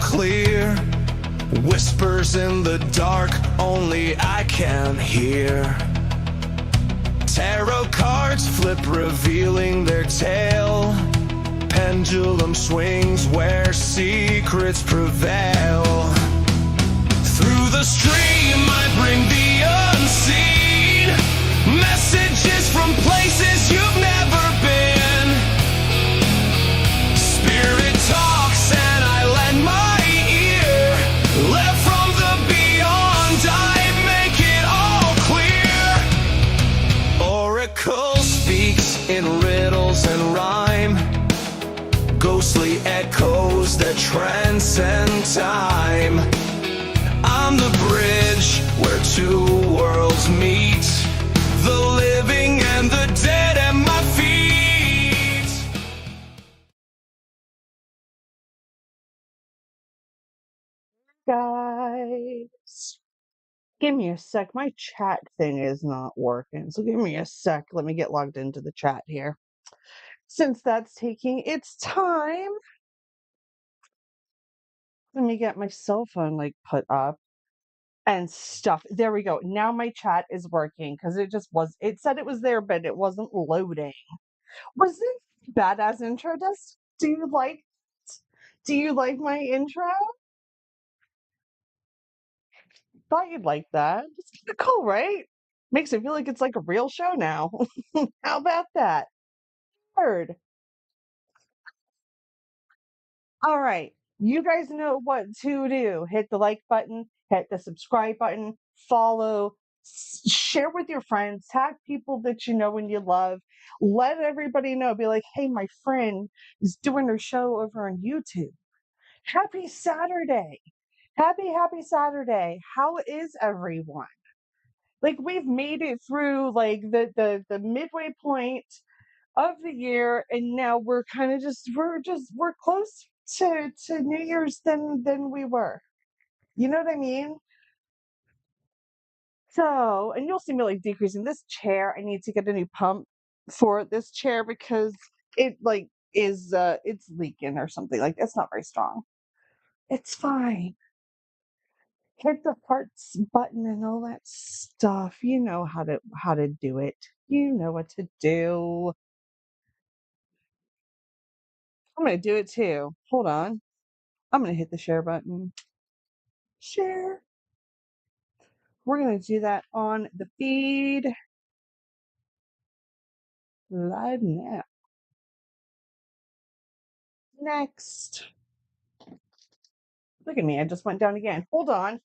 clear. Whispers in the dark, only I can hear. Tarot cards flip, revealing their tale. Pendulum swings where secrets prevail. Through the stream I bring the unseen, messages from places you've never been. Spirit talks and I lend my ear. Left from the beyond I make it all clear. Oracle speaks in riddles and rhyme, ghostly echoes that transcend time. I'm the bridge where two worlds meet, the living and the dead at my feet. Guys, give me a sec. My chat thing is not working, so give me a sec. Let me get logged into the chat here. Since that's taking its time, let me get my cell phone like put up and stuff. There we go. Now my chat is working because it said it was there, but it wasn't loading. Was it badass intro? Do you like my intro? Thought you'd like that. It's kind of cool, right? Makes it feel like it's like a real show now. How about that? Heard. All right. You guys know what to do. Hit the like button, hit the subscribe button, follow, share with your friends, tag people that you know and you love. Let everybody know. Be like, hey, my friend is doing her show over on YouTube. Happy Saturday. Happy Saturday. How is everyone? Like we've made it through like the midway point of the year, and now we're kind of we're close to New Year's than we were. You know what I mean? So, and you'll see me like decreasing this chair. I need to get a new pump for this chair because it like is it's leaking or something. Like it's not very strong. It's fine. Hit the parts button and all that stuff. You know how to do it. You know what to do. I'm gonna do it too. Hold on. I'm gonna hit the share button. Share. We're gonna do that on the feed live now. Next. Look at me, I just went down again. Hold on.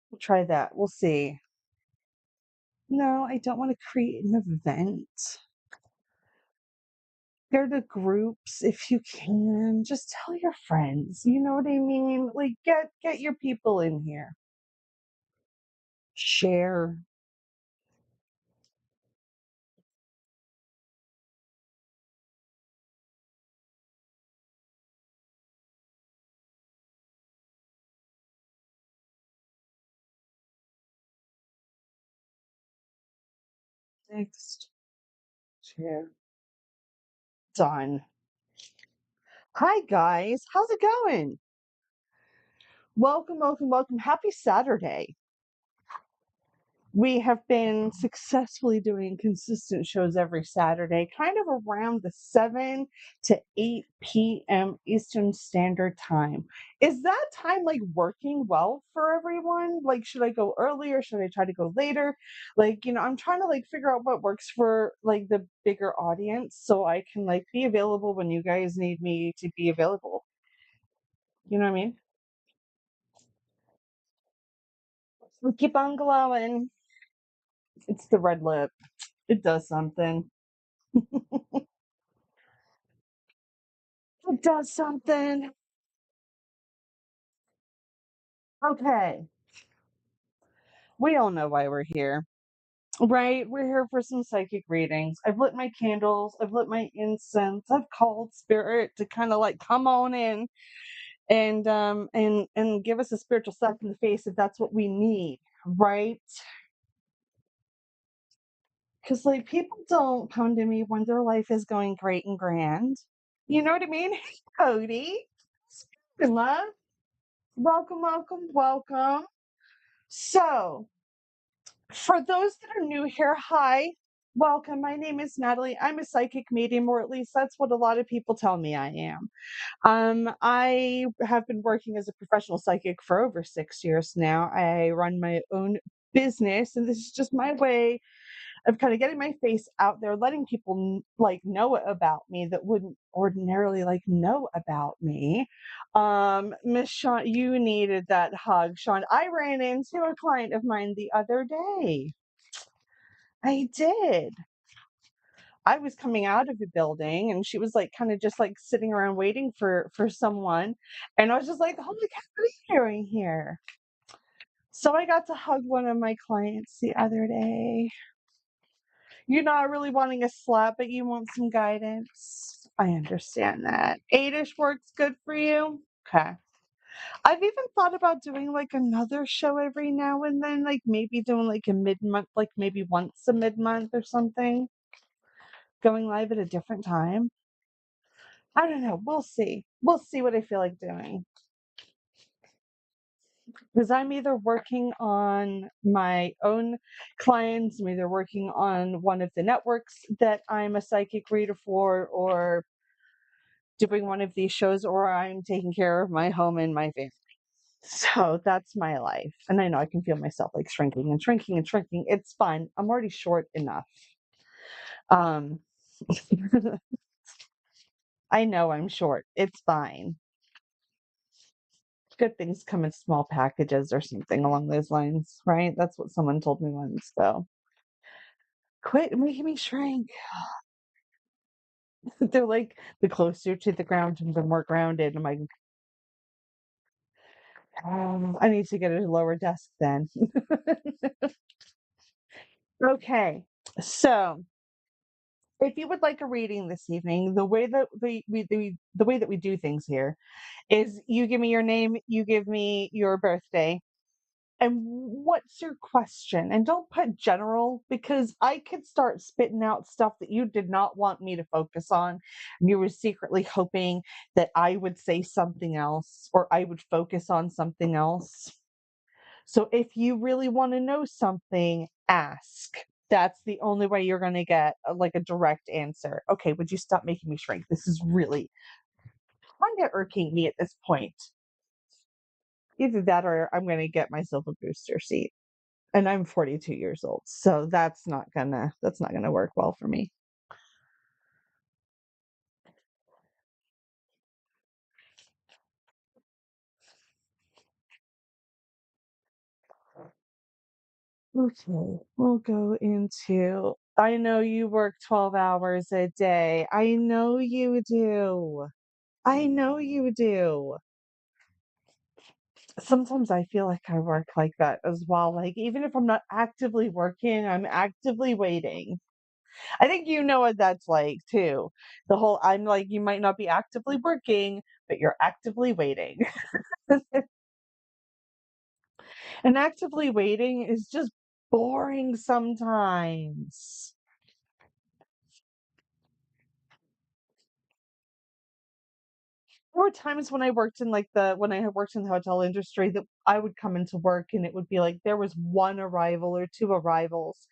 We'll try that. We'll see. No, I don't want to create an event. Go to groups if you can. Just tell your friends. You know what I mean? Like get your people in here. Share. Next. Share. Done. Hi guys. How's it going? Welcome. Happy Saturday. We have been successfully doing consistent shows every Saturday, kind of around the 7 to 8 p.m. Eastern Standard Time. Is that time like working well for everyone? Like, should I go earlier? Should I try to go later? Like, I'm trying to like figure out what works for like the bigger audience so I can like be available when you guys need me to be available. You know what I mean? We keep on glowing. It's the red lip. It does something. It does something. Okay. We all know why we're here, right? We're here for some psychic readings. I've lit my candles, I've lit my incense, I've called spirit to kind of like come on in and give us a spiritual slap in the face if that's what we need, right? Because like people don't come to me when their life is going great and grand. You know what I mean? Cody. Good love. Welcome, welcome, welcome. So, for those that are new here, hi, welcome. My name is Natalie. I'm a psychic medium, or at least that's what a lot of people tell me I am. I have been working as a professional psychic for over 6 years now. I run my own business, and this is just my way of kind of getting my face out there, letting people like know about me that wouldn't ordinarily like know about me. Miss Sean, you needed that hug, Sean. I ran into a client of mine the other day. I did. I was coming out of the building and she was like kind of just like sitting around waiting for someone. And I was just like, holy cow, what are you doing here? So I got to hug one of my clients the other day. You're not really wanting a slap, but you want some guidance. I understand that. 8-ish works good for you? Okay. I've even thought about doing like another show every now and then, like maybe doing like a mid-month, like maybe once a mid-month or something, going live at a different time. I don't know. We'll see. We'll see what I feel like doing. Because I'm either working on my own clients, I'm either working on one of the networks that I'm a psychic reader for, or doing one of these shows, or I'm taking care of my home and my family. So that's my life. And I know I can feel myself like shrinking and shrinking and shrinking. It's fine. I'm already short enough. Um I know I'm short. It's fine. Good things come in small packages or something along those lines, right? That's what someone told me once. So quit making me shrink. They're like the closer to the ground and the more grounded. I'm like, I need to get a lower desk then. Okay. So if you would like a reading this evening, the way that the way that we do things here is you give me your name, you give me your birthday, and what's your question? And don't put general because I could start spitting out stuff that you did not want me to focus on. And you were secretly hoping that I would say something else or I would focus on something else. So if you really want to know something, ask. That's the only way you're going to get like a direct answer. Okay, would you stop making me shrink? This is really kind of irking me at this point. Either that or I'm going to get myself a booster seat. And I'm 42 years old. So that's not gonna work well for me. Okay, we'll go into I know you work 12 hours a day. I know you do. I know you do. Sometimes I feel like I work like that as well. Like even if I'm not actively working, I'm actively waiting. I think you know what that's like too. The whole I'm like you might not be actively working, but you're actively waiting. And actively waiting is just boring sometimes. There were times when I worked in when I had worked in the hotel industry that I would come into work and it would be like there was one arrival or two arrivals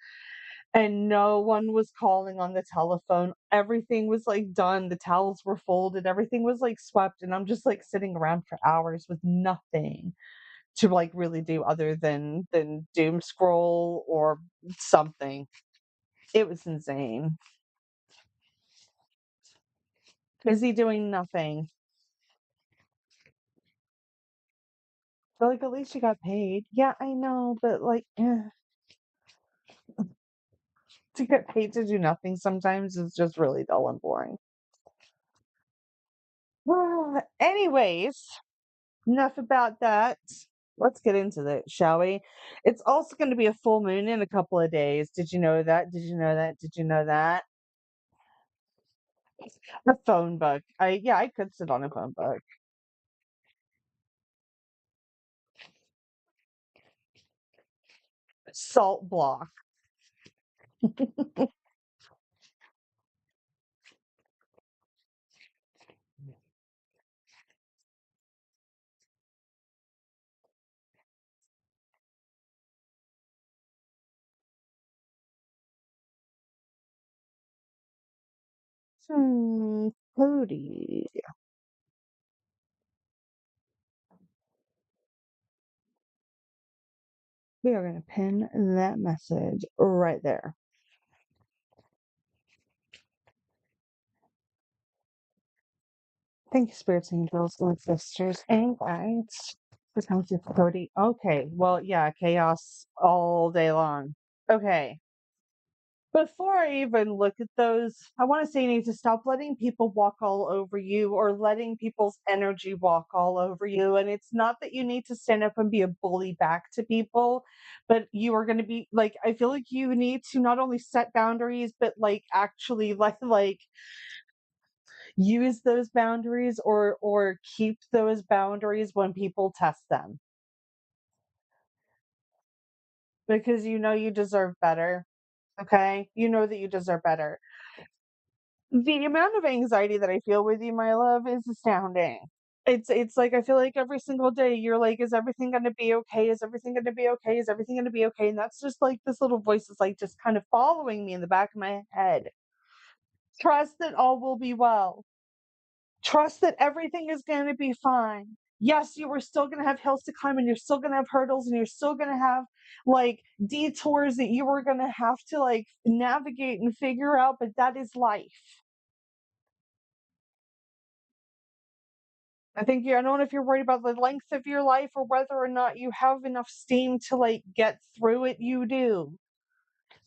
and no one was calling on the telephone. Everything was like done. The towels were folded. Everything was like swept. And I'm just like sitting around for hours with nothing to like really do other than doom scroll or something. It was insane. Busy doing nothing. But like at least you got paid. Yeah, I know, but like to get paid to do nothing sometimes is just really dull and boring. Well, anyways, enough about that. Let's get into it, shall we? It's also going to be a full moon in a couple of days. Did you know that? Did you know that? Did you know that? A phone book. I could sit on a phone book. Salt block. Cody. We are going to pin that message right there. Thank you, spirits, angels, and sisters, and guides. For coming to Cody. Okay, well, yeah, chaos all day long. Okay. Before I even look at those, I want to say you need to stop letting people walk all over you or letting people's energy walk all over you. And it's not that you need to stand up and be a bully back to people, but you are going to be like, I feel like you need to not only set boundaries, but like actually like use those boundaries or keep those boundaries when people test them because you know you deserve better. Okay? You know that you deserve better. The amount of anxiety that I feel with you, my love, is astounding. It's like I feel like every single day you're like, is everything gonna be okay? Is everything gonna be okay? Is everything gonna be okay? And that's just like this little voice is like just kind of following me in the back of my head. Trust that all will be well. Trust that everything is gonna be fine. Yes, you are still gonna have hills to climb and you're still gonna have hurdles and you're still gonna have like detours that you are gonna have to like navigate and figure out, but that is life. I don't know if you're worried about the length of your life or whether or not you have enough steam to like get through it. You do,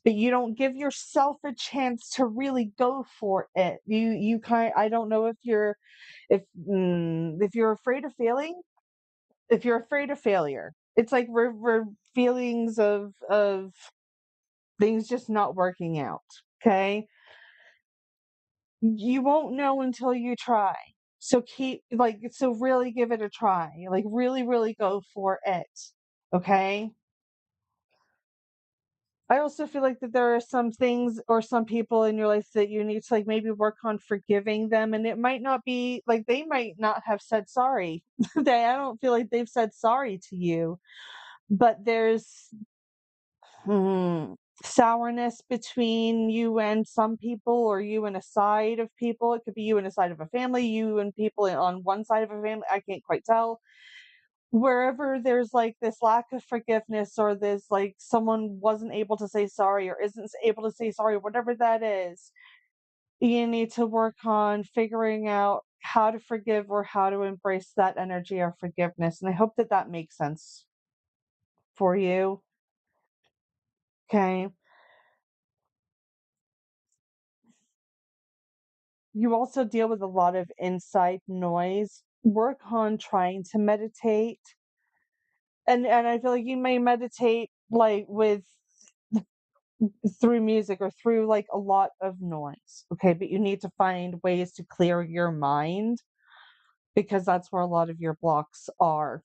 but you don't give yourself a chance to really go for it. I don't know if you're afraid of failing, if you're afraid of failure. It's like feelings of things just not working out. Okay, you won't know until you try. So really give it a try. Like really, really go for it. Okay? I also feel like that there are some things or some people in your life that you need to like maybe work on forgiving them. And it might not be like they might not have said sorry. I don't feel like they've said sorry to you. But there's Hmm, sourness between you and some people, or you and a side of people. It could be you and a side of a family, you and people on one side of a family. I can't quite tell. Wherever there's like this lack of forgiveness, or this like someone wasn't able to say sorry, or isn't able to say sorry, whatever that is, you need to work on figuring out how to forgive or how to embrace that energy of forgiveness. And I hope that that makes sense for you. Okay. You also deal with a lot of inside noise. Work on trying to meditate. And I feel like you may meditate like with through music or through like a lot of noise. Okay, but you need to find ways to clear your mind because that's where a lot of your blocks are.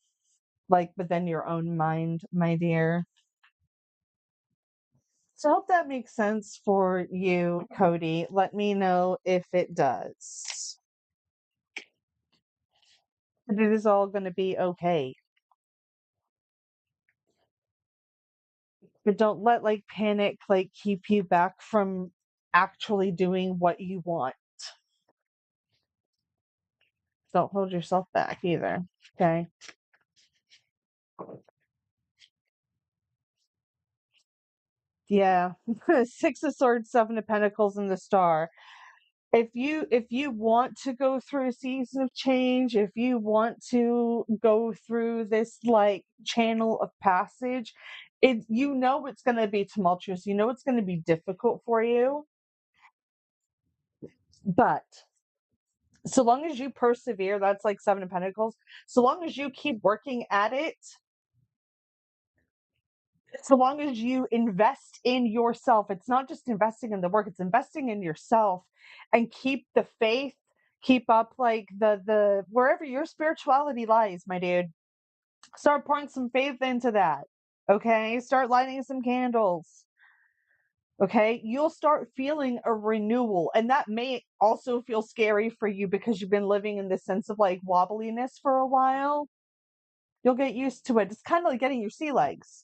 Like within your own mind, my dear. So I hope that makes sense for you, Cody. Let me know if it does. But it is all going to be okay. But don't let like panic like keep you back from actually doing what you want. Don't hold yourself back either. Okay. Yeah. Six of Swords, Seven of Pentacles, and the Star. If you want to go through a season of change, if you want to go through this like channel of passage, it's gonna be tumultuous. You know it's gonna be difficult for you. But so long as you persevere, that's like Seven of Pentacles. So long as you keep working at it, so long as you invest in yourself, it's not just investing in the work, it's investing in yourself, and keep the faith, keep up like the wherever your spirituality lies, my dude. Start pouring some faith into that. Okay? Start lighting some candles. Okay? You'll start feeling a renewal, and that may also feel scary for you because you've been living in this sense of like wobbliness for a while. You'll get used to it. It's kind of like getting your sea legs.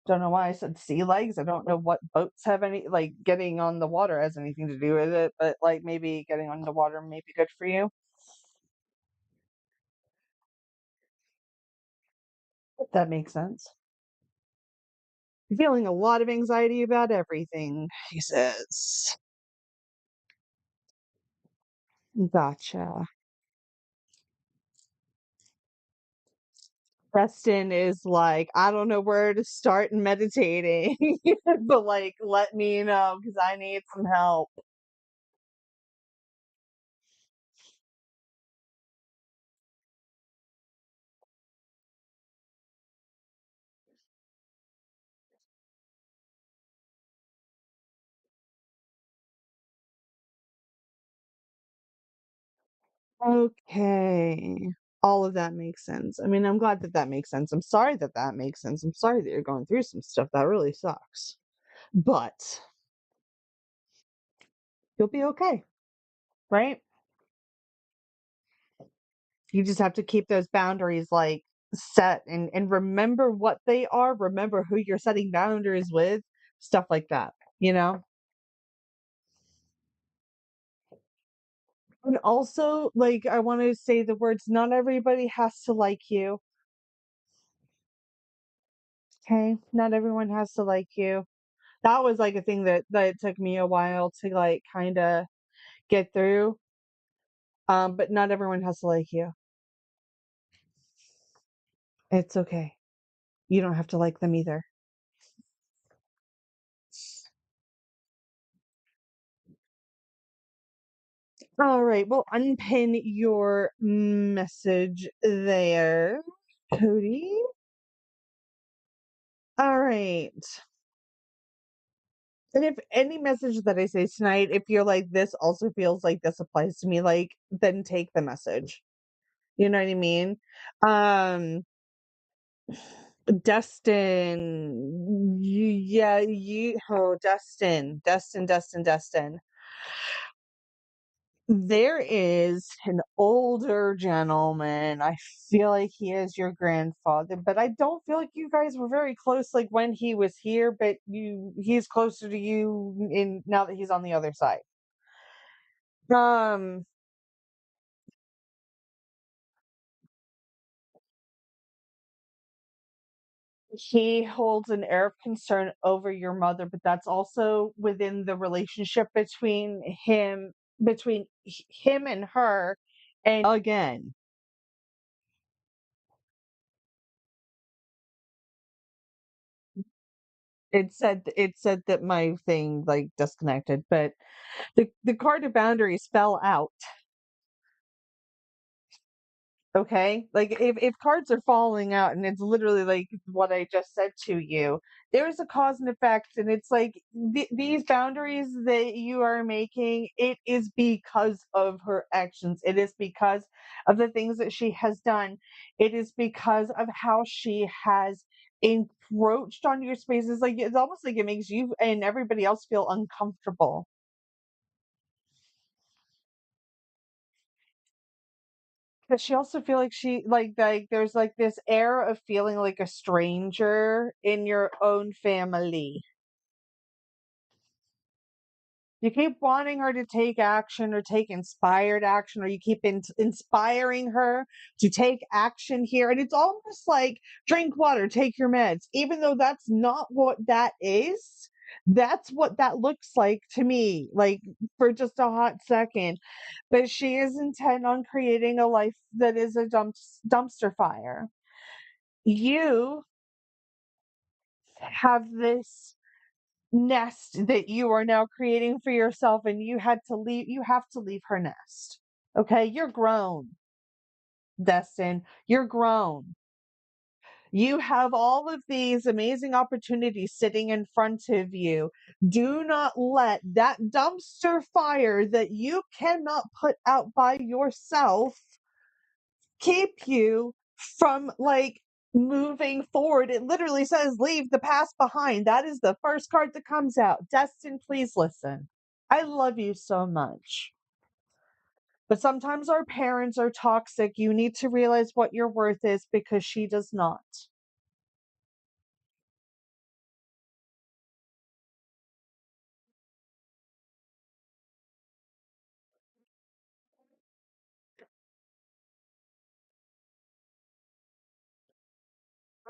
Don't know why I said sea legs. I don't know what boats have any, like, getting on the water has anything to do with it, but, like, maybe getting on the water may be good for you. If that makes sense. Feeling a lot of anxiety about everything, he says. Gotcha. Preston is like, I don't know where to start meditating, but like, let me know because I need some help. Okay. All of that makes sense. I mean, I'm glad that that makes sense. I'm sorry that that makes sense. I'm sorry that you're going through some stuff that really sucks. But you'll be okay, right? You just have to keep those boundaries like set and remember what they are, remember who you're setting boundaries with, stuff like that, you know? And also, like, I want to say the words, not everybody has to like you. Okay? Not everyone has to like you. That was like a thing that took me a while to like kind of get through. But not everyone has to like you. It's okay. You don't have to like them either. All right, we'll unpin your message there, Cody. All right. And if any message that I say tonight, if you're like, this also feels like this applies to me, like, then take the message. You know what I mean? Um, Dustin, yeah, oh, Dustin. There is an older gentleman. I feel like he is your grandfather, but I don't feel like you guys were very close like when he was here, but he's closer to you in now that he's on the other side. Um he holds an air of concern over your mother, but that's also within the relationship between him and her and again. It said that my thing like disconnected, but the card of boundaries fell out. Okay, like if cards are falling out and it's literally like what I just said to you, there's a cause and effect, and it's like these boundaries that you are making, it is because of her actions, it is because of the things that she has done, it is because of how she has encroached on your spaces. Like it's almost like it makes you and everybody else feel uncomfortable. Does she also feel like she like there's like this air of feeling like a stranger in your own family? You keep wanting her to take action or take inspired action, or you keep inspiring her to take action here. And it's almost like drink water, take your meds, even though that's not what that is. That's what that looks like to me, like for just a hot second. But she is intent on creating a life that is a dumpster fire. You have this nest that you are now creating for yourself, and you have to leave her nest. Okay, you're grown, Destin, you're grown. You have all of these amazing opportunities sitting in front of you. Do not let that dumpster fire that you cannot put out by yourself keep you from like moving forward. It literally says leave the past behind. That is the first card that comes out. Destin, please listen. I love you so much. But sometimes our parents are toxic. You need to realize what your worth is because she does not.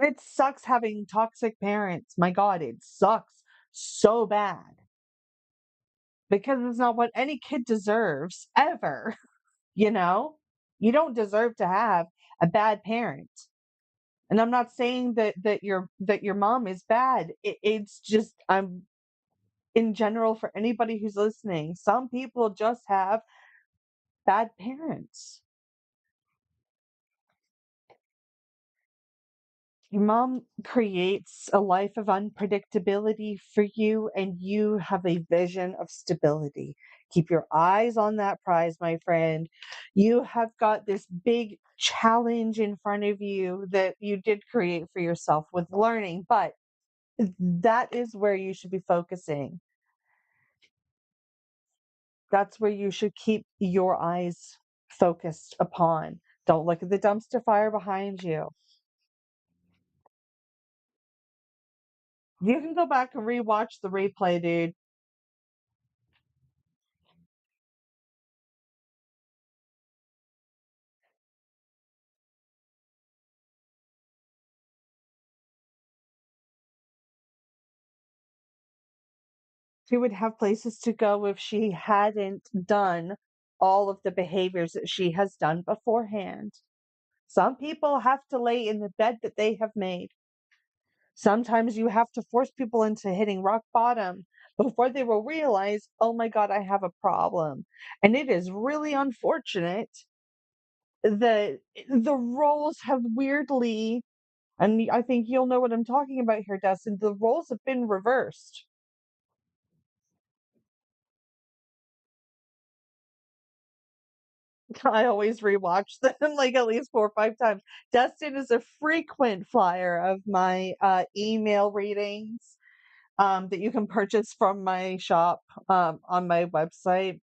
It sucks having toxic parents. My God, it sucks so bad because it's not what any kid deserves ever, you know? You don't deserve to have a bad parent. And I'm not saying that your mom is bad. It's just I'm in general for anybody who's listening. Some people just have bad parents. Your mom creates a life of unpredictability for you, and you have a vision of stability. Keep your eyes on that prize, my friend. You have got this big challenge in front of you that you did create for yourself with learning, but that is where you should be focusing. That's where you should keep your eyes focused upon. Don't look at the dumpster fire behind you. You can go back and rewatch the replay, dude. She would have places to go if she hadn't done all of the behaviors that she has done beforehand. Some people have to lay in the bed that they have made. Sometimes you have to force people into hitting rock bottom before they will realize, oh my God, I have a problem. And it is really unfortunate that the roles have weirdly, and I think you'll know what I'm talking about here, Dustin, the roles have been reversed. I always rewatch them like at least 4 or 5 times. Dustin is a frequent flyer of my email readings that you can purchase from my shop on my website.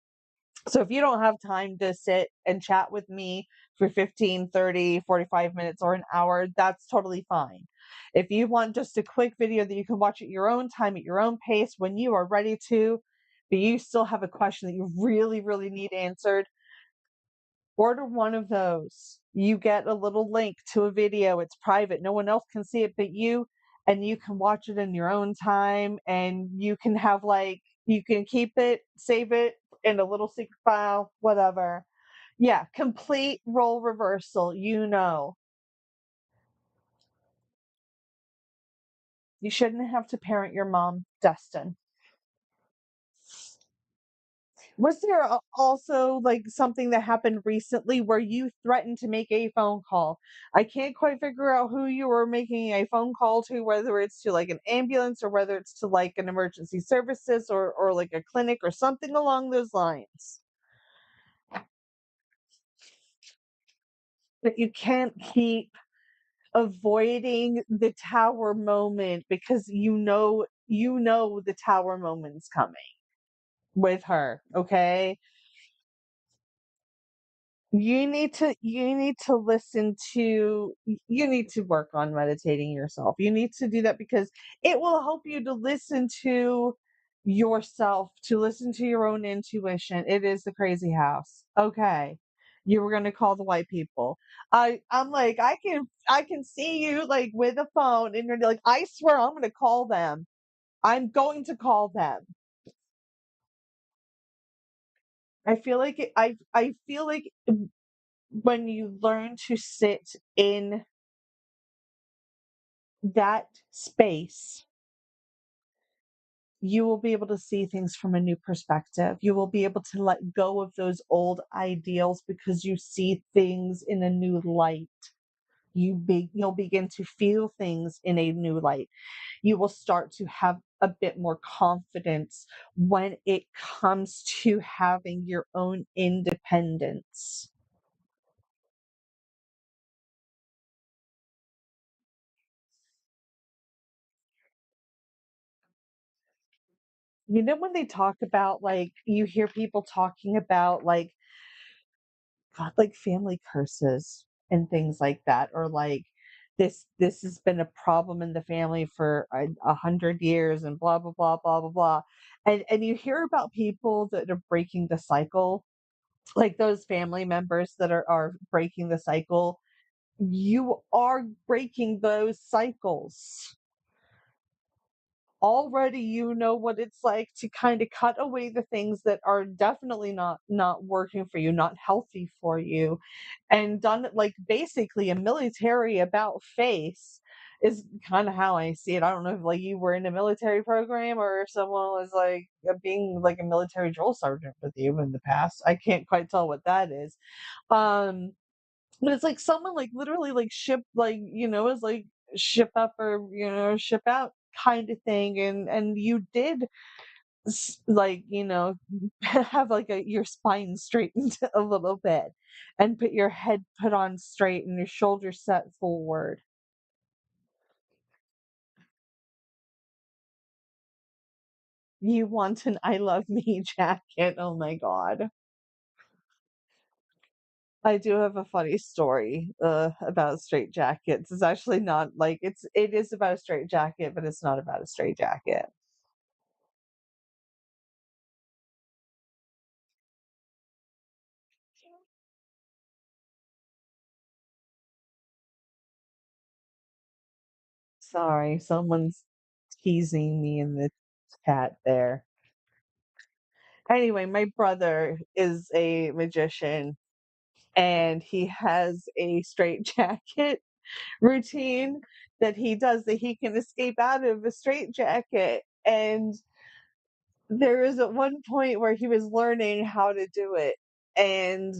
So if you don't have time to sit and chat with me for 15, 30, 45 minutes or an hour, that's totally fine. If you want just a quick video that you can watch at your own time, at your own pace, when you are ready to, but you still have a question that you really, really need answered, order one of those. You get a little link to a video. It's private. No one else can see it but you. And you can watch it in your own time. And you can have you can keep it, save it in a little secret file, whatever. Yeah, complete role reversal. You shouldn't have to parent your mom, Dustin. Was there also like something that happened recently where you threatened to make a phone call? I can't quite figure out who you were making a phone call to, whether it's to like an ambulance or whether it's to like an emergency services or like a clinic or something along those lines. That you can't keep avoiding the tower moment because you know the tower moment's coming with her, okay? You need to listen to you need to work on meditating yourself. You need to do that because it will help you to listen to yourself, to listen to your own intuition. It is the crazy house. Okay. You were gonna call the white people. I'm like, I can see you like with a phone and you're like, I swear I'm gonna call them. I'm going to call them. I feel like when you learn to sit in that space, you will be able to see things from a new perspective. You will be able to let go of those old ideals because you see things in a new light. You'll begin to feel things in a new light. You will start to have a bit more confidence when it comes to having your own independence. You know, when they talk about like, you hear people talking about like, God, like family curses and things like that, or like this has been a problem in the family for 100 years and blah blah blah blah blah blah, and you hear about people that are breaking the cycle, like those family members that are breaking the cycle. you are breaking those cycles. Already you know what it's like to kind of cut away the things that are definitely not working for you, not healthy for you, and done it like basically a military about face is kind of how I see it. I don't know if like you were in a military program or if someone was like being like a military drill sergeant with you in the past. I can't quite tell what that is. Um but it's like someone like literally like ship like, is like ship up or, ship out kind of thing. And you did like, have like your spine straightened a little bit and put your head put on straight and your shoulders set forward. You want an I love me jacket. Oh my God. I do have a funny story about straight jackets. It's actually not like it is about a straight jacket, but it's not about a straight jacket. Sorry, someone's teasing me in the chat there. Anyway, my brother is a magician and he has a straight jacket routine that he does that he can escape out of a straight jacket. And there is at one point where he was learning how to do it. And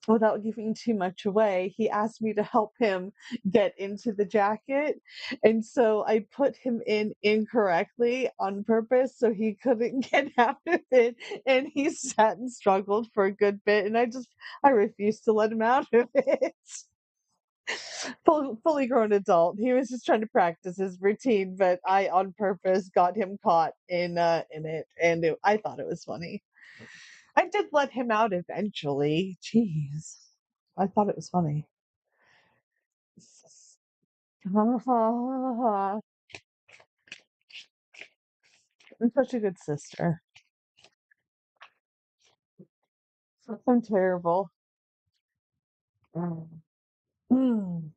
without giving too much away, he asked me to help him get into the jacket. And so I put him in incorrectly on purpose so he couldn't get out of it. And he sat and struggled for a good bit. And I refused to let him out of it. Fully grown adult. He was just trying to practice his routine, but I on purpose got him caught in it. And I thought it was funny. I did let him out eventually. Jeez. I thought it was funny. I'm such a good sister. I'm terrible. Mm.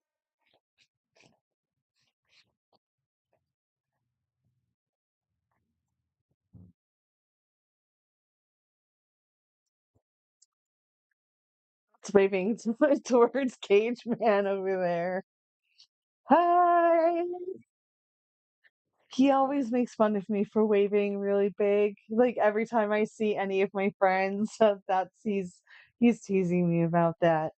It's waving towards Cage Man over there. Hi. He always makes fun of me for waving really big. Like every time I see any of my friends, that's he's teasing me about that.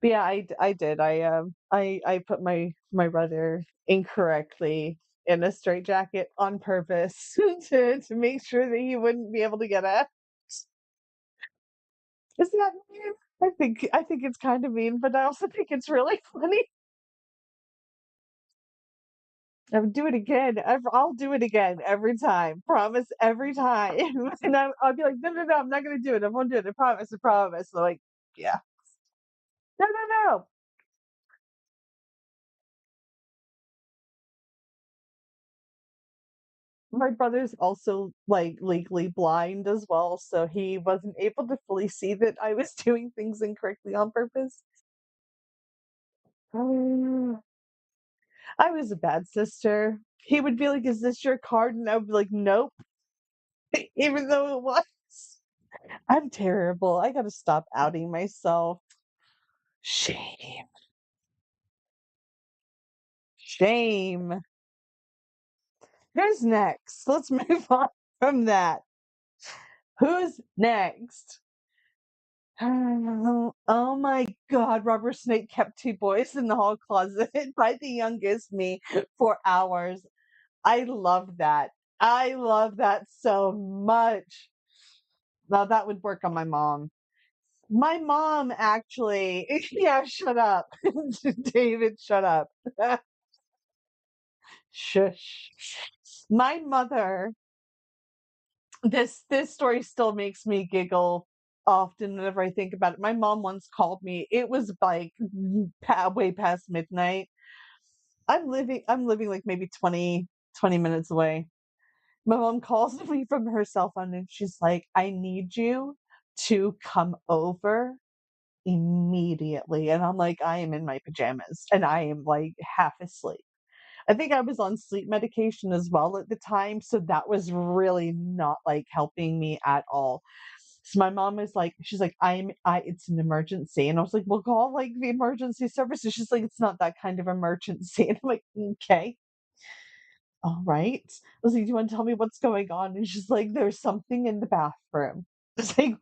But yeah, I did. I put my brother incorrectly in a straitjacket on purpose to make sure that he wouldn't be able to get out. Isn't that mean? I think it's kind of mean, but I also think it's really funny. I would do it again. I'll do it again every time. Promise every time. And I'll be like, no, no, no, I'm not gonna do it. I won't do it. I promise. I promise. So like, yeah. No, no, no. My brother's also like legally blind as well, so he wasn't able to fully see that I was doing things incorrectly on purpose. Um, I was a bad sister. He would be like, "Is this your card?" And I would be like, "Nope," even though it was. I'm terrible. I gotta stop outing myself. Shame. Shame. Who's next? Let's move on from that. Who's next? Oh my God, Rubber Snake kept two boys in the hall closet by the youngest me for hours. I love that. I love that so much. Now that would work on my mom. My mom actually, yeah, shut up. David, shut up. Shush. My mother, this story still makes me giggle often whenever I think about it. My mom once called me. It was like way past midnight. I'm living like maybe 20 minutes away. My mom calls me from her cell phone and she's like, "I need you to come over immediately. And I'm like, I am in my pajamas and I am like half asleep. I think I was on sleep medication as well at the time, so that was really not like helping me at all. So my mom is like, she's like, it's an emergency. And I was like, well, call like the emergency services. She's like, it's not that kind of emergency. And I'm like, okay, all right. I was like, do you want to tell me what's going on? And she's like, there's something in the bathroom. I was like,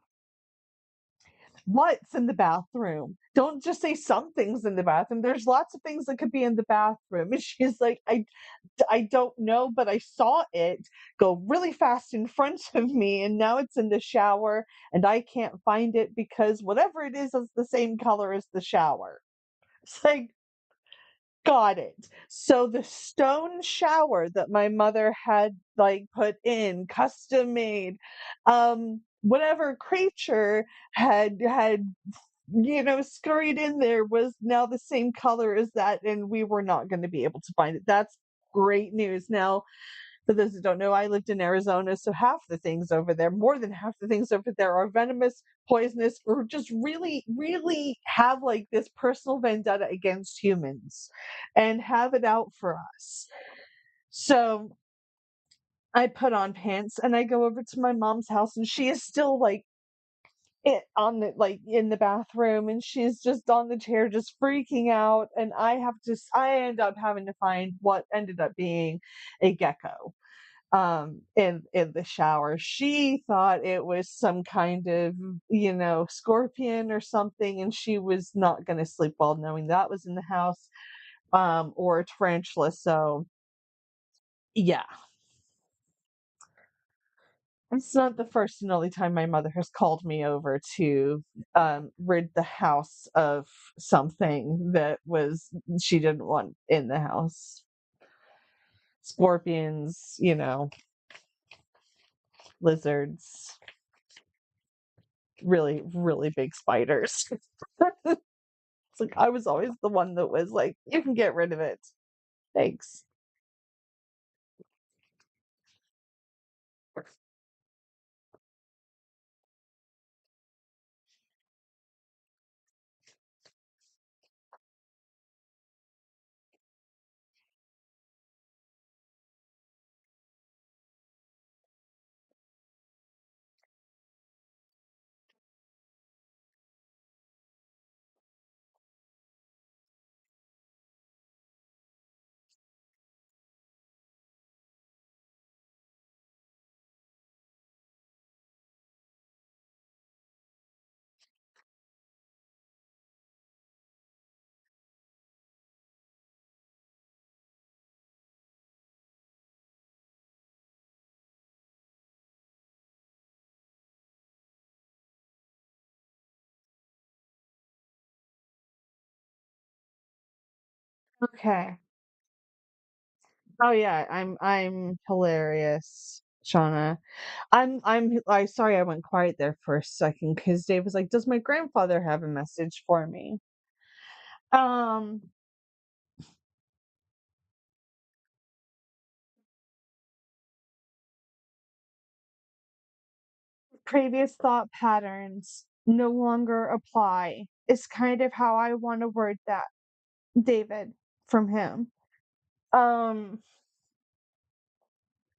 what's in the bathroom? Don't just say something's in the bathroom. There's lots of things that could be in the bathroom. And she's like, I don't know, but I saw it go really fast in front of me, and now it's in the shower, and I can't find it because whatever it is the same color as the shower. It's like, got it. So the stone shower that my mother had like put in, custom made, whatever creature had scurried in there was now the same color as that, and we were not going to be able to find it. That's great news. Now, for those that don't know, I lived in Arizona, so half the things over there, more than half the things over there, are venomous, poisonous, or just really, really have like this personal vendetta against humans and have it out for us. So I put on pants and I go over to my mom's house, and she is still like in the bathroom, and she's just on the chair just freaking out, and I end up having to find what ended up being a gecko in the shower. She thought it was some kind of scorpion or something, and she was not going to sleep well knowing that was in the house, or a tarantula. So yeah, it's not the first and only time my mother has called me over to rid the house of something that was she didn't want in the house. Scorpions, lizards, really, really big spiders. It's like I was always the one that was like, "You can get rid of it. Thanks." Okay. Oh yeah, I'm hilarious, Shauna. I sorry I went quiet there for a second because Dave was like, "Does my grandfather have a message for me?" Um, Previous thought patterns no longer apply. Is kind of how I want to word that, David, from him. Um,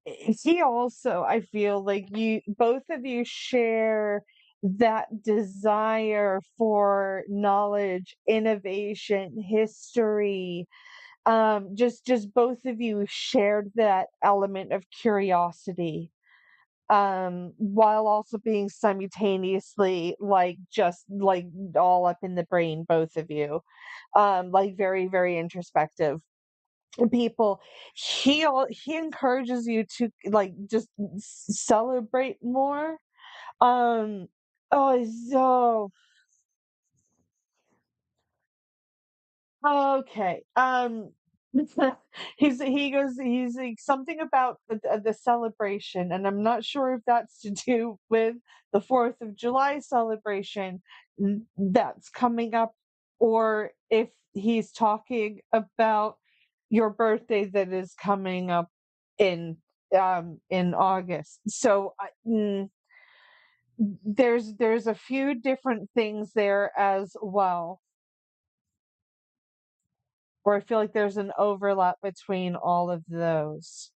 he also, I feel like you both of you share that desire for knowledge, innovation, history. Just both of you shared that element of curiosity, while also being simultaneously like just like all up in the brain, both of you, like very, very introspective people. He encourages you to like just celebrate more. Um, oh, so okay. He's like something about the celebration, and I'm not sure if that's to do with the 4th of July celebration that's coming up, or if he's talking about your birthday that is coming up in August. So there's a few different things there as well, where I feel like there's an overlap between all of those.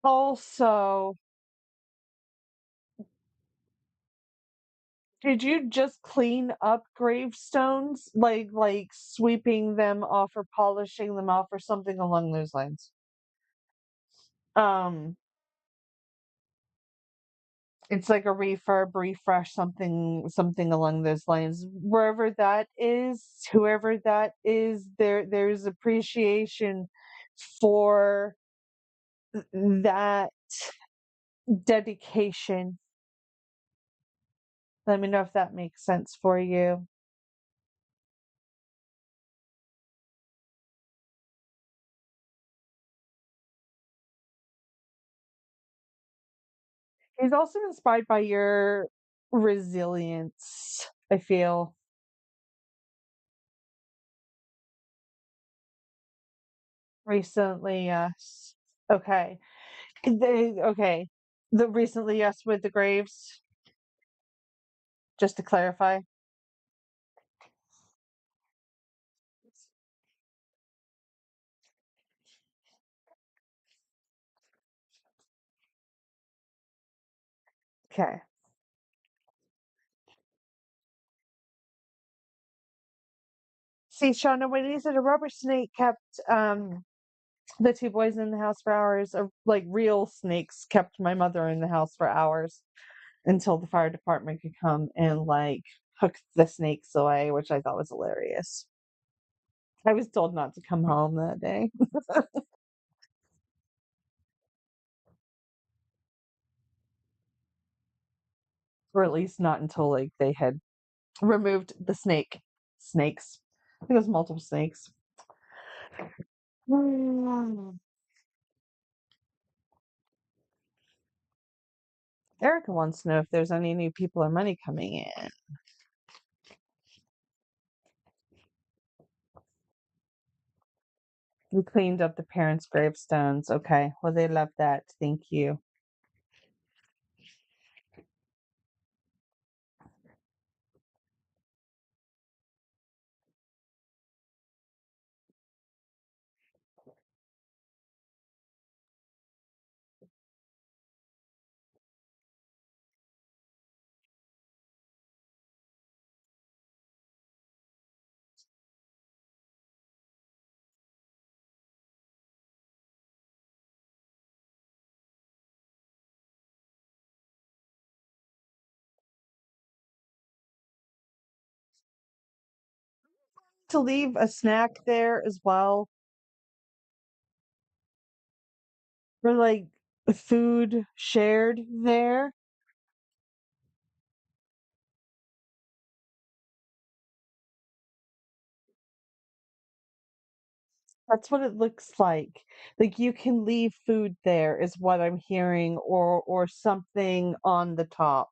Also, did you just clean up gravestones? Like sweeping them off or polishing them off or something along those lines? Um, it's like a refurb, refresh, something along those lines. Wherever that is, whoever that is, there's appreciation for that dedication. Let me know if that makes sense for you. He's also inspired by your resilience, I feel. Recently, yes. Okay. Okay. The recently, yes, with the graves, just to clarify. Okay. See, Shauna, when you said a rubber snake kept the two boys in the house for hours, or like real snakes kept my mother in the house for hours until the fire department could come and like hook the snakes away, which I thought was hilarious. I was told not to come home that day, or at least not until like they had removed the snakes. I think it was multiple snakes. Mm. Erica wants to know if there's any new people or money coming in. We cleaned up the parents' gravestones. Okay. Well, they love that. Thank you. To leave a snack there as well, for like food shared there. That's what it looks like. Like you can leave food there is what I'm hearing, or something on the top.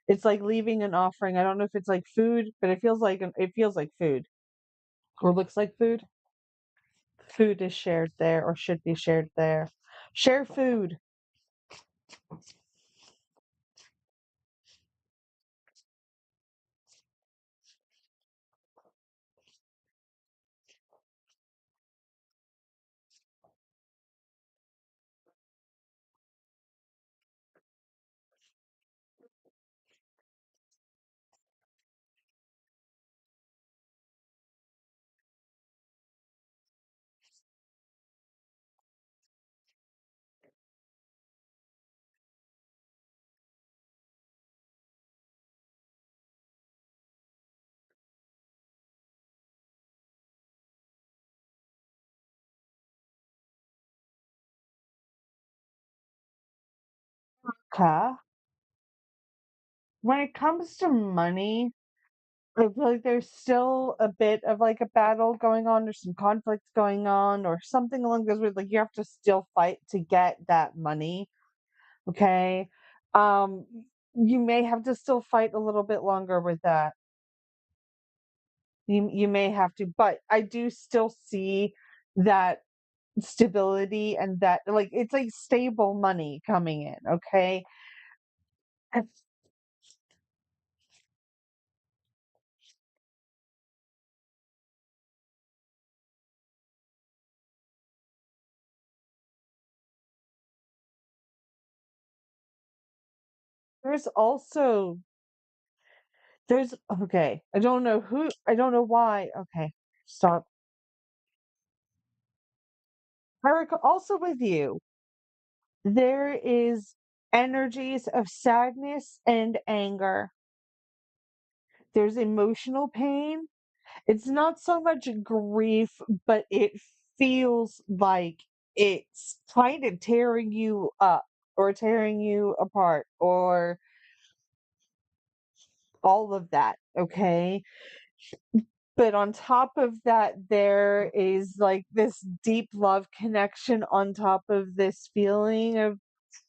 It's like leaving an offering. I don't know if it's like food, but it feels like food or looks like food. Food is shared there or should be shared there. Share food. Okay. When it comes to money, I feel like there's still a bit of like a battle going on, or some conflict going on, or something along those lines. Like you have to still fight to get that money. Okay. Um, you may have to still fight a little bit longer with that. You may have to, but I do still see that stability and that like it's like stable money coming in, okay? And there's also there's okay, I don't know why. Okay, stop. Eric, also with you, there is energies of sadness and anger. There's emotional pain. It's not so much grief, but it feels like it's kind of tearing you up or tearing you apart or all of that, okay? But on top of that, there is like this deep love connection on top of this feeling of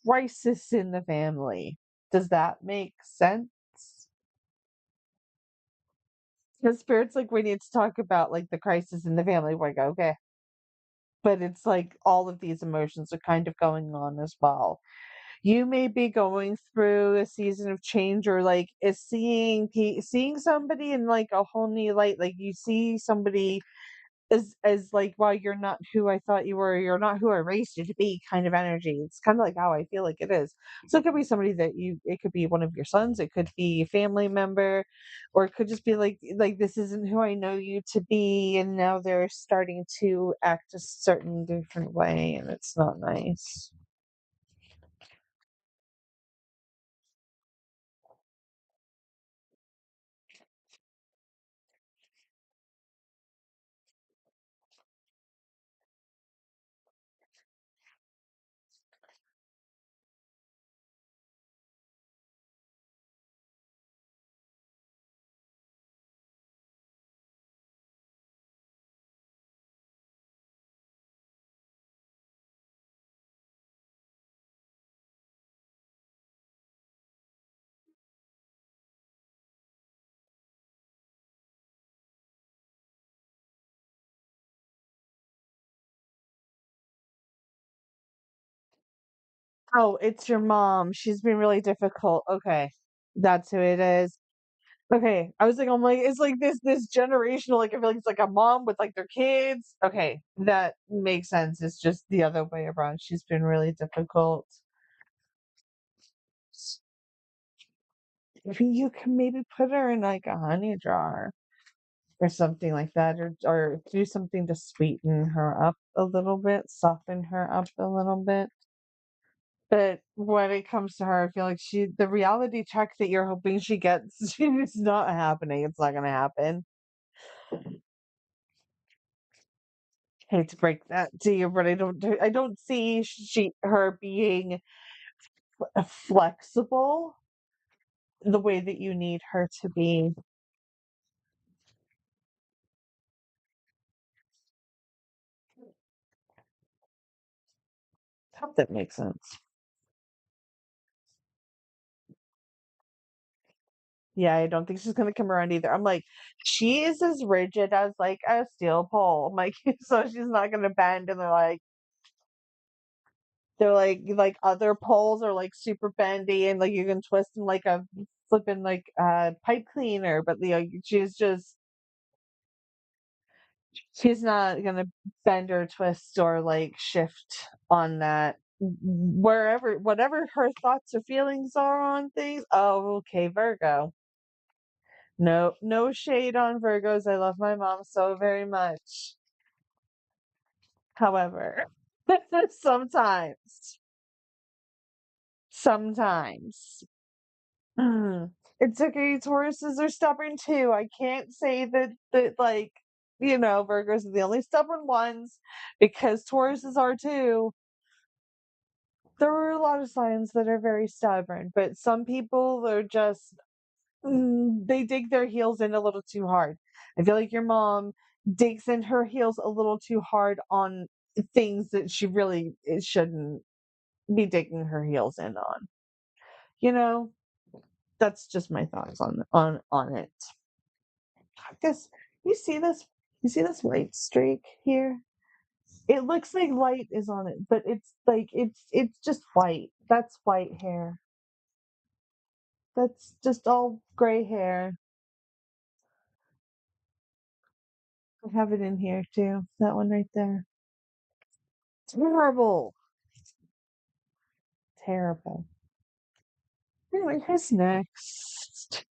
crisis in the family. Does that make sense? Because spirits like we need to talk about like the crisis in the family. Like, okay. But it's like all of these emotions are kind of going on as well. You may be going through a season of change or like is seeing somebody in like a whole new light. Like you see somebody as like, wow, you're not who I thought you were, you're not who I raised you to be kind of energy. It's kind of like how I feel like it is. So it could be somebody that you it could be one of your sons, it could be a family member, or it could just be like this isn't who I know you to be, and now they're starting to act a certain different way and it's not nice. Oh, it's your mom. She's been really difficult. Okay. That's who it is. Okay. I'm like, it's like this generational, like I feel like it's like a mom with like their kids. Okay. That makes sense. It's just the other way around. She's been really difficult. If you can maybe put her in like a honey jar or something like that, or do something to sweeten her up a little bit, soften her up a little bit. But when it comes to her, I feel like the reality check that you're hoping she gets, it's not happening. It's not going to happen. Hate to break that to you, but I don't see her being flexible the way that you need her to be. Hope that makes sense. Yeah, I don't think she's gonna come around either. I'm like, she is as rigid as like a steel pole. I'm like, so she's not gonna bend. And they're like other poles are like super bendy and like you can twist them like a flipping like pipe cleaner. But she's not gonna bend or twist or like shift on that. Wherever whatever her thoughts or feelings are on things. Oh, okay, Virgo. No shade on Virgos. I love my mom so very much. However, sometimes, sometimes, mm, it's okay. Tauruses are stubborn too. I can't say that like Virgos are the only stubborn ones because Tauruses are too. There are a lot of signs that are very stubborn, but some people are just they dig their heels in a little too hard. I feel like your mom digs in her heels a little too hard on things that she really shouldn't be digging her heels in on. You know, that's just my thoughts on it. I guess you see this you see this white streak here? It looks like light is on it, but it's like it's just white. That's white hair. That's just all gray hair. I have it in here too. That one right there. Terrible. Terrible. Anyway, who's next?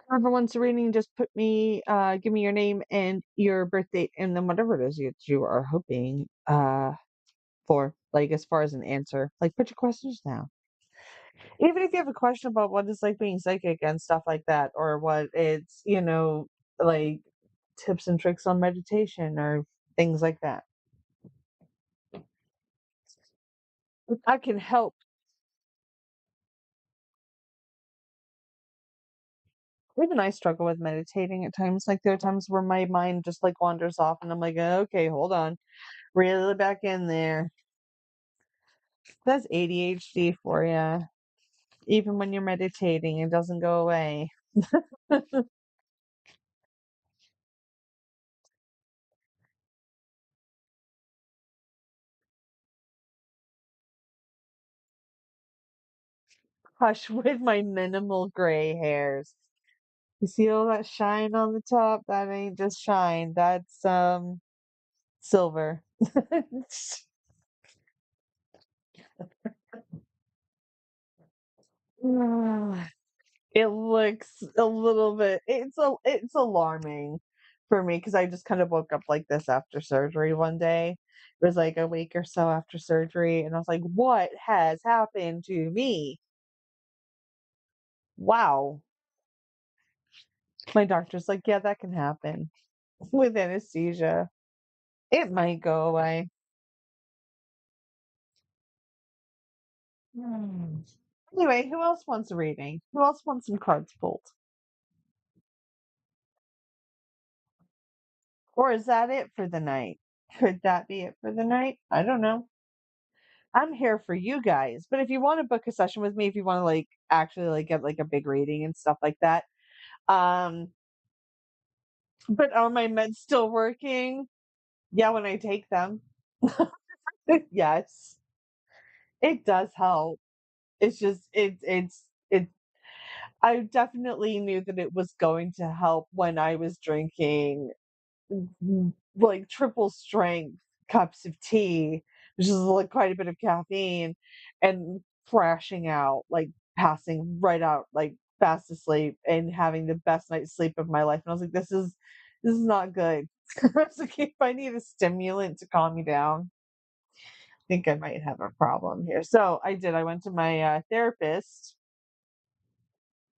Whoever wants a reading, just give me your name and your birth date, and then whatever it is you are hoping for, like as far as an answer. Like put your questions down. Even if you have a question about what it's like being psychic and stuff like that, or what it's, like tips and tricks on meditation or things like that. I can help. Even I struggle with meditating at times. Like there are times where my mind just like wanders off and I'm like, okay, hold on. Reel it back in there. That's ADHD for you. Even when you're meditating, it doesn't go away. Hush with my minimal gray hairs. You see all that shine on the top? That ain't just shine. That's silver. It looks a little bit it's alarming for me because I just kind of woke up like this after surgery one day. It was like a week or so after surgery, and I was like, what has happened to me? Wow. My doctor's like, yeah, that can happen with anesthesia. It might go away. Hmm. Anyway, who else wants a reading? Who else wants some cards pulled? Or is that it for the night? Could that be it for the night? I don't know. I'm here for you guys. But if you want to book a session with me, if you want to like actually like get like a big reading and stuff like that, um, but are my meds still working? Yeah, when I take them. Yes, it does help. It's just it I definitely knew that it was going to help when I was drinking like triple strength cups of tea, which is like quite a bit of caffeine, and crashing out, like passing right out, like fast asleep, and having the best night's sleep of my life. And I was like, this is not good. I was like, if I need a stimulant to calm me down, I think I might have a problem here. So I did. I went to my therapist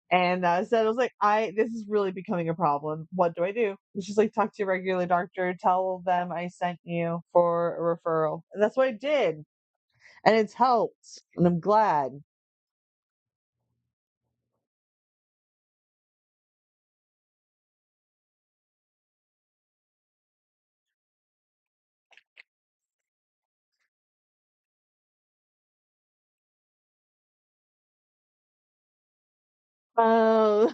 and said, I was like, this is really becoming a problem. What do I do? And she's like, talk to your regular doctor, tell them I sent you for a referral. And that's what I did. And it's helped. And I'm glad. Oh,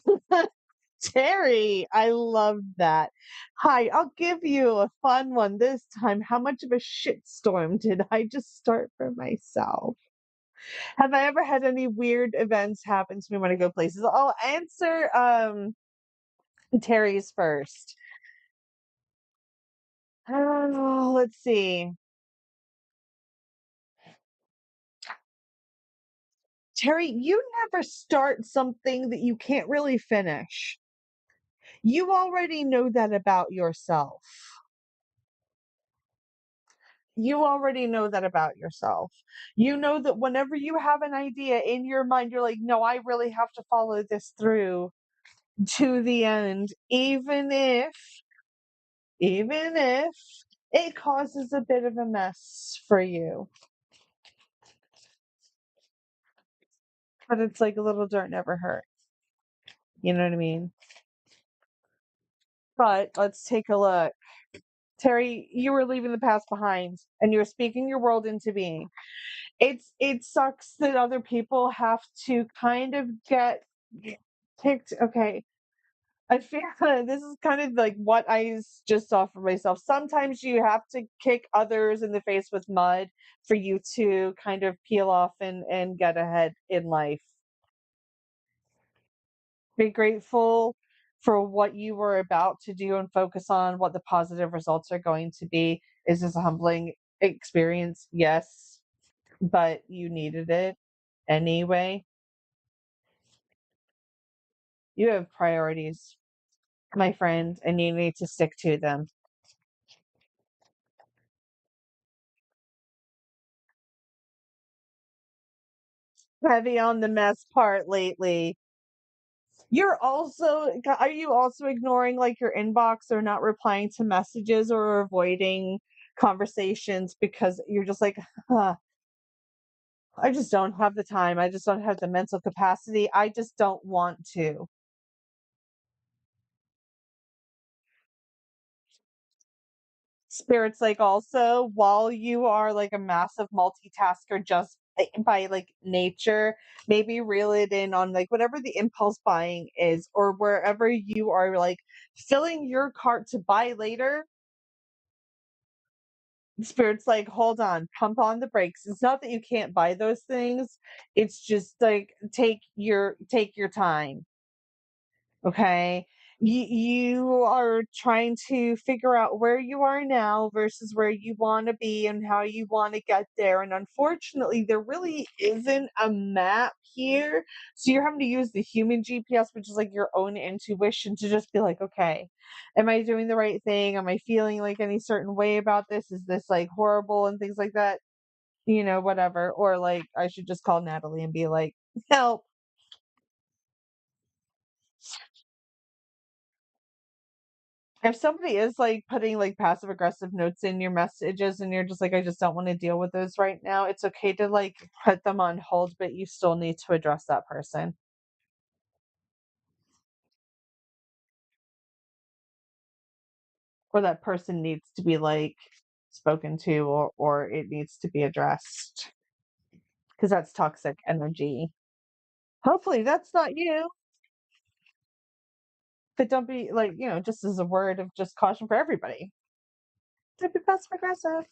Terry, I love that. Hi, I'll give you a fun one this time. How much of a shitstorm did I just start for myself? Have I ever had any weird events happen to me when I go places? I'll answer Terry's first. Oh, let's see. Terry, you never start something that you can't really finish. You already know that about yourself. You already know that about yourself. You know that whenever you have an idea in your mind, you're like, no, I really have to follow this through to the end, even if it causes a bit of a mess for you. But it's like a little dirt never hurt. You know what I mean? But let's take a look. Terry, you were leaving the past behind and you're speaking your world into being. It sucks that other people have to kind of get kicked. Okay. I feel this is kind of like what just saw for myself. Sometimes you have to kick others in the face with mud for you to kind of peel off and get ahead in life. Be grateful for what you were about to do and focus on what the positive results are going to be. Is this a humbling experience? Yes, but you needed it anyway. You have priorities, my friend, and you need to stick to them. Heavy on the mess part lately. Are you also ignoring like your inbox or not replying to messages or avoiding conversations because you're just like, huh, I just don't have the time. I just don't have the mental capacity. I just don't want to. Spirits like also while you are like a massive multitasker just by like nature, maybe reel it in on like whatever the impulse buying is or wherever you are like filling your cart to buy later. Spirits like, hold on, pump on the brakes. It's not that you can't buy those things. It's just like take your time. Okay. You are trying to figure out where you are now versus where you want to be and how you want to get there. And unfortunately, there really isn't a map here. So you're having to use the human GPS, which is like your own intuition to just be like, okay, am I doing the right thing? Am I feeling like any certain way about this? Is this like horrible and things like that? Whatever. Or like, I should just call Natalie and be like, help. If somebody is like putting like passive aggressive notes in your messages and you're just like, I just don't want to deal with those right now, it's okay to like put them on hold, but you still need to address that person. Or that person needs to be like spoken to or it needs to be addressed. Because that's toxic energy. Hopefully that's not you. But don't be like, just as a word of just caution for everybody. Don't be passive aggressive.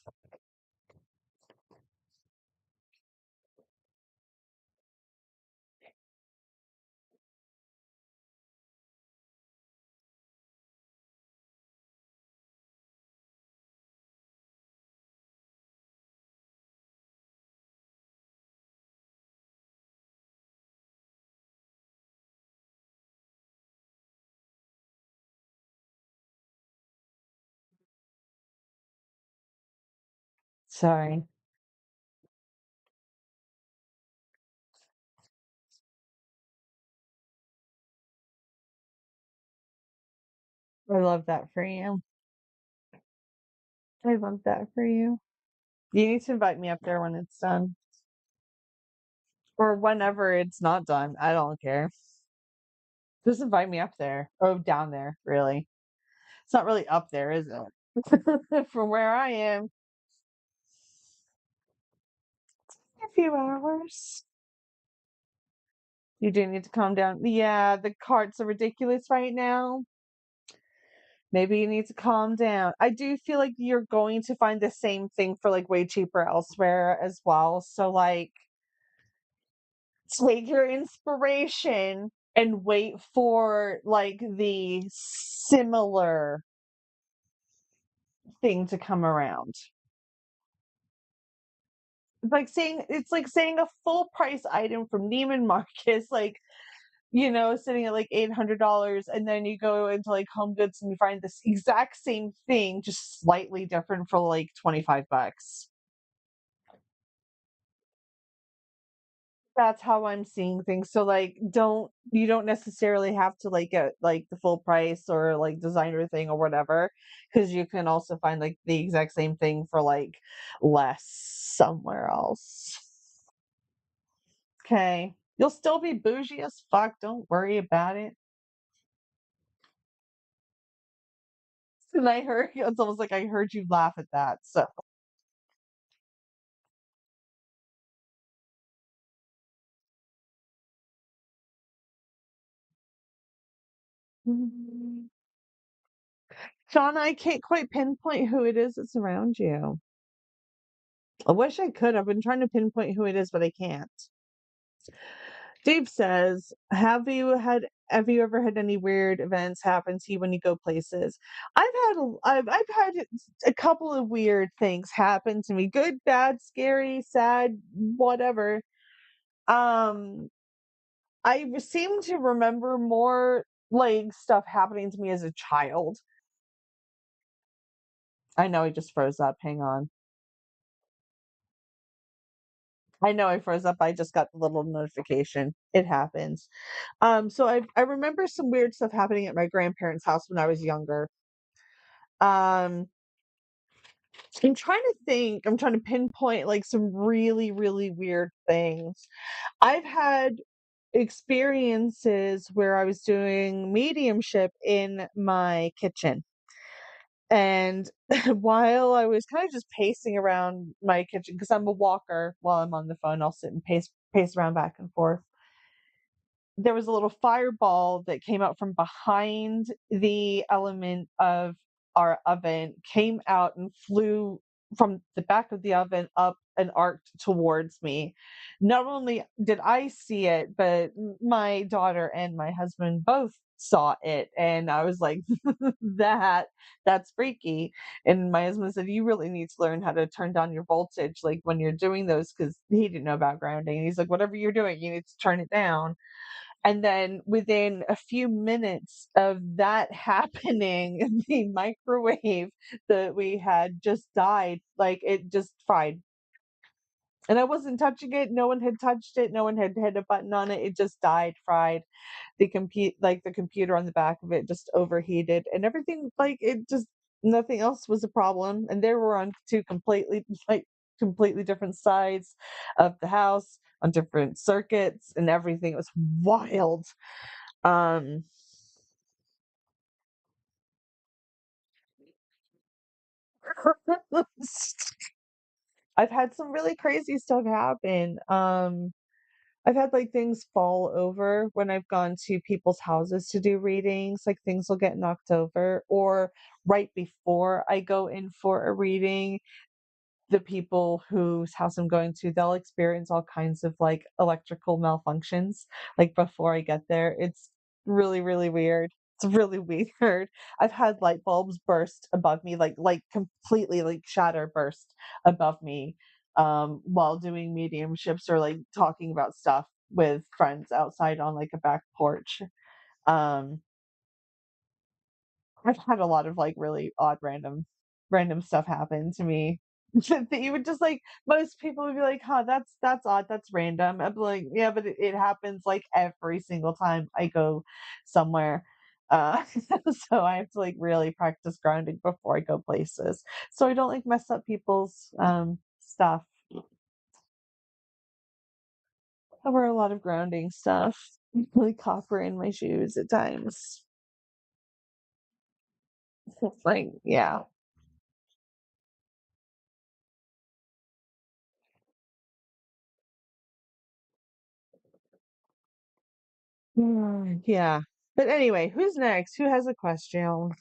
Sorry. I love that for you. I love that for you. You need to invite me up there when it's done. Or whenever it's not done. I don't care. Just invite me up there. Oh, down there, really. It's not really up there, is it? From where I am, a few hours. You do need to calm down. Yeah, the carts are ridiculous right now. Maybe you need to calm down. I do feel like you're going to find the same thing for like way cheaper elsewhere as well. So like take your inspiration and wait for like the similar thing to come around. It's like saying a full price item from Neiman Marcus, like, sitting at like $800, and then you go into like Home Goods and you find this exact same thing, just slightly different for like $25. That's how I'm seeing things. So like you don't necessarily have to like get like the full price or like designer thing or whatever, because you can also find like the exact same thing for like less somewhere else. Okay. You'll still be bougie as fuck. Don't worry about it. And I heard it's almost like I heard you laugh at that. So Mm. Shauna, I can't quite pinpoint who it is that's around you. I wish I could. I've been trying to pinpoint who it is, but I can't. Dave says, have you ever had any weird events happen to you when you go places? I've had a couple of weird things happen to me. Good, bad, scary, sad, whatever. Um seem to remember more like stuff happening to me as a child. I know I just froze up. Hang on. I know I froze up. I just got the little notification. It happens. So I remember some weird stuff happening at my grandparents' house when I was younger. Um, I'm trying to think. I'm trying to pinpoint like some really, really weird things. I've had experiences where I was doing mediumship in my kitchen. And while I was kind of just pacing around my kitchen, because I'm a walker while I'm on the phone, I'll sit and pace around back and forth. There was a little fireball that came out from behind the element of our oven, came out and flew from the back of the oven up and arced towards me. Not only did I see it, but my daughter and my husband both saw it. And I was like, that's freaky. And my husband said, you really need to learn how to turn down your voltage, like when you're doing those, because he didn't know about grounding. And he's like, whatever you're doing, you need to turn it down. And then within a few minutes of that happening, the microwave that we had just died. Like it just fried. And I wasn't touching it. No one had touched it. No one had hit a button on it. It just died, fried. The computer on the back of it just overheated and everything, like it just nothing else was a problem. And they were on two completely different sides of the house on different circuits and everything. It was wild. Um, I've had some really crazy stuff happen. I've had like things fall over when I've gone to people's houses to do readings, like things will get knocked over, or right before I go in for a reading, the people whose house I'm going to, they'll experience all kinds of like electrical malfunctions like before I get there. It's really, really weird. It's really weird. I've had light bulbs burst above me, like completely like shatter burst above me while doing mediumships or like talking about stuff with friends outside on like a back porch. Um I've had a lot of, like, really odd random stuff happen to me that you would just, like most people would be like, "Huh, that's odd, that's random." I'd be like, "Yeah, but it happens, like, every single time I go somewhere." So I have to, like, really practice grounding before I go places, so I don't, like, mess up people's, stuff. I wear a lot of grounding stuff, like copper in my shoes at times. Like, yeah. Yeah. But anyway, who's next? Who has a question?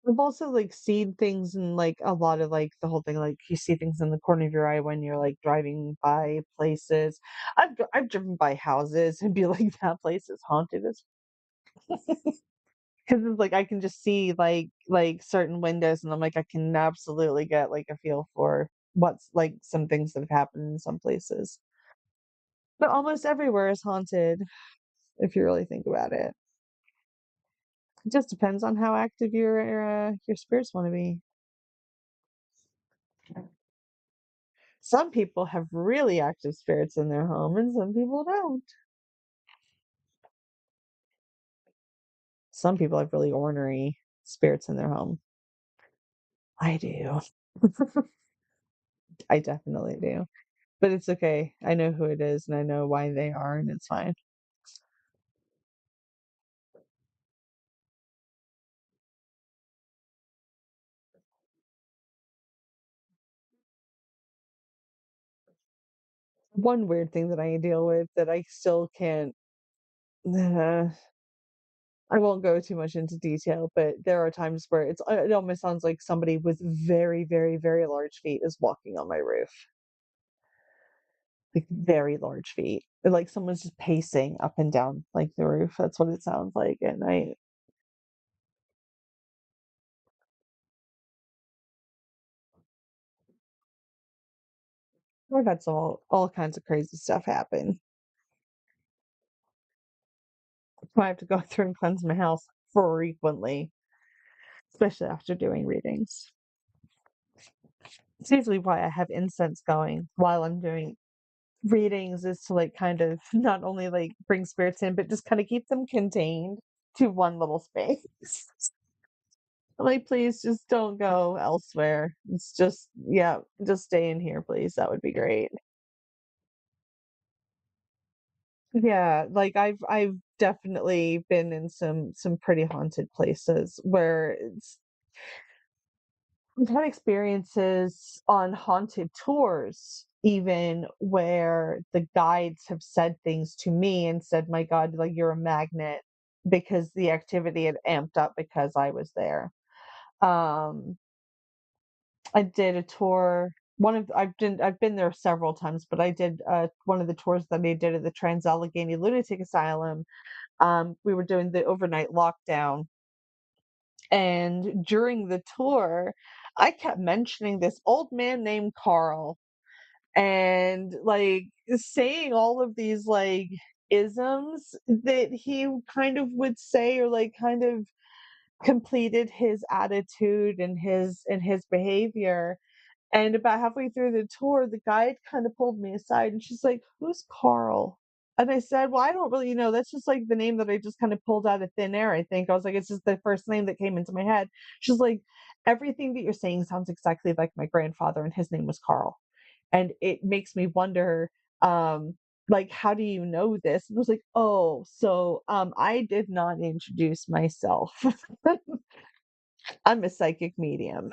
I've also like seen things in like a lot of like the whole thing, like you see things in the corner of your eye when you're like driving by places. I've driven by houses and be like, that place is haunted as because it's like I can just see like certain windows and I'm like I can absolutely get like a feel for what's like some things that have happened in some places. But almost everywhere is haunted if you really think about it. It just depends on how active your spirits want to be. Some people have really active spirits in their home, and some people don't. Some people have really ornery spirits in their home. I do. I definitely do. but it's okay. I know who it is and I know why they are, and it's fine. One weird thing that I deal with that I still can't I won't go too much into detail, but there are times where it almost sounds like somebody with very, very, very large feet is walking on my roof. Like very large feet. Like someone's just pacing up and down like the roof. That's what it sounds like. And I I've had all kinds of crazy stuff happen. I have to go through and cleanse my house frequently, especially after doing readings. It's usually why I have incense going while I'm doing readings is to like kind of not only like bring spirits in, but just kind of keep them contained to one little space. Like, please just don't go elsewhere. It's just, yeah, just stay in here, please. That would be great. Yeah, like I've definitely been in some pretty haunted places where I've had experiences on haunted tours, even where the guides have said things to me and said, "My God, like you're a magnet," because the activity had amped up because I was there. Um, I did a tour. I've been there several times, but I did one of the tours that they did at the Trans Allegheny Lunatic Asylum. We were doing the overnight lockdown, and during the tour, I kept mentioning this old man named Carl and like saying all of these like isms that he kind of would say or like kind of completed his attitude and his behavior. And about halfway through the tour, the guide kind of pulled me aside and she's like, "Who's Carl?" And I said, "Well, I don't really know. That's just like the name that I just kind of pulled out of thin air, I think." I was like, "It's just the first name that came into my head." She's like, "Everything that you're saying sounds exactly like my grandfather, and his name was Carl." And it makes me wonder, um, like, how do you know this? And I was like, "Oh, so I did not introduce myself. I'm a psychic medium."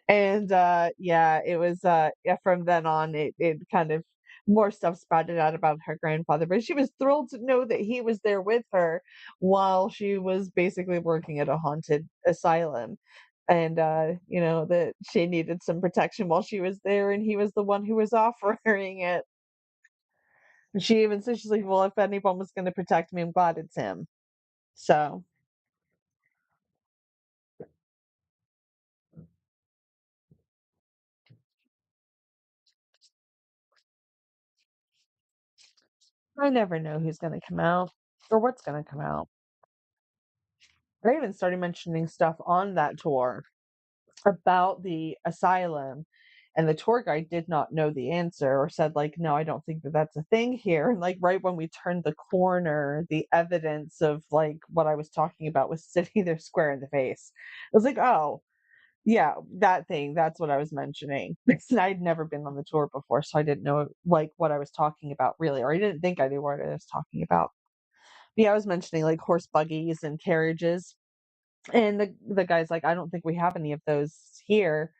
And yeah, it was yeah, from then on it kind of more stuff sprouted out about her grandfather, but she was thrilled to know that he was there with her while she was basically working at a haunted asylum. And you know, that she needed some protection while she was there and he was the one who was offering it. And she even said she's like, "Well, if anyone was gonna protect me, I'm glad it's him." So I never know who's gonna come out or what's gonna come out. I even started mentioning stuff on that tour about the asylum, and the tour guide did not know the answer or said like, "No, I don't think that that's a thing here." And like right when we turned the corner, the evidence of like what I was talking about was sitting there square in the face. I was like, "Oh, yeah, that thing, that's what I was mentioning." I'd never been on the tour before, so I didn't know like what I was talking about really, or I didn't think I knew what I was talking about. Yeah, I was mentioning like horse buggies and carriages. And the guy's like, "I don't think we have any of those here."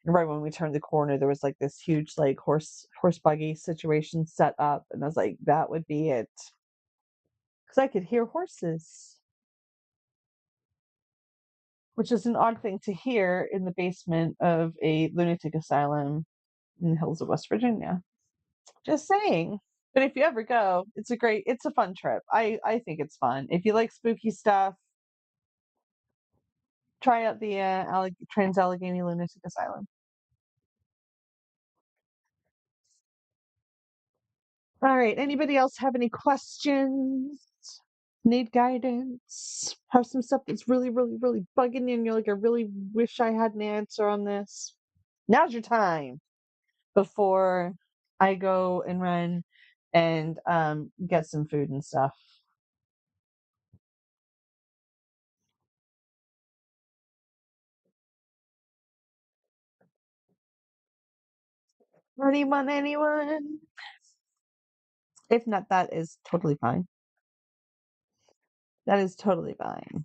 And right when we turned the corner, there was like this huge like horse buggy situation set up, and I was like, "That would be it," because I could hear horses, which is an odd thing to hear in the basement of a lunatic asylum in the hills of West Virginia. Just saying. But if you ever go, it's a fun trip. I think it's fun. If you like spooky stuff, try out the Trans Allegheny Lunatic Asylum. All right. Anybody else have any questions? Need guidance? Have some stuff that's really, really, really bugging you and you're like, "I really wish I had an answer on this." Now's your time before I go and run and get some food and stuff. Anyone? If not, that is totally fine. That is totally fine.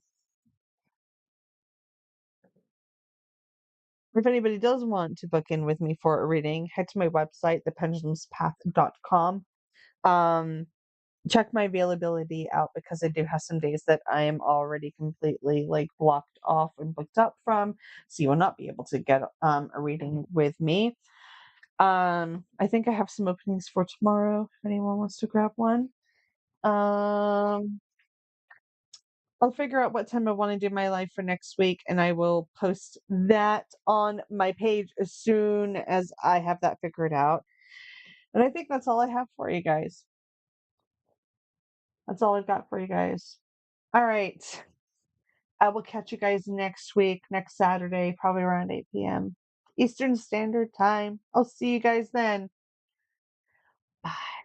If anybody does want to book in with me for a reading, head to my website, thependulumspath.com. Um, check my availability out because I do have some days that I am already completely like blocked off and booked up from, so you will not be able to get a reading with me. I think I have some openings for tomorrow if anyone wants to grab one. Um, I'll figure out what time I want to do my live for next week and I will post that on my page as soon as I have that figured out. And I think that's all I have for you guys. That's all I've got for you guys. All right. I will catch you guys next week, next Saturday, probably around 8 p.m. Eastern Standard Time. I'll see you guys then. Bye.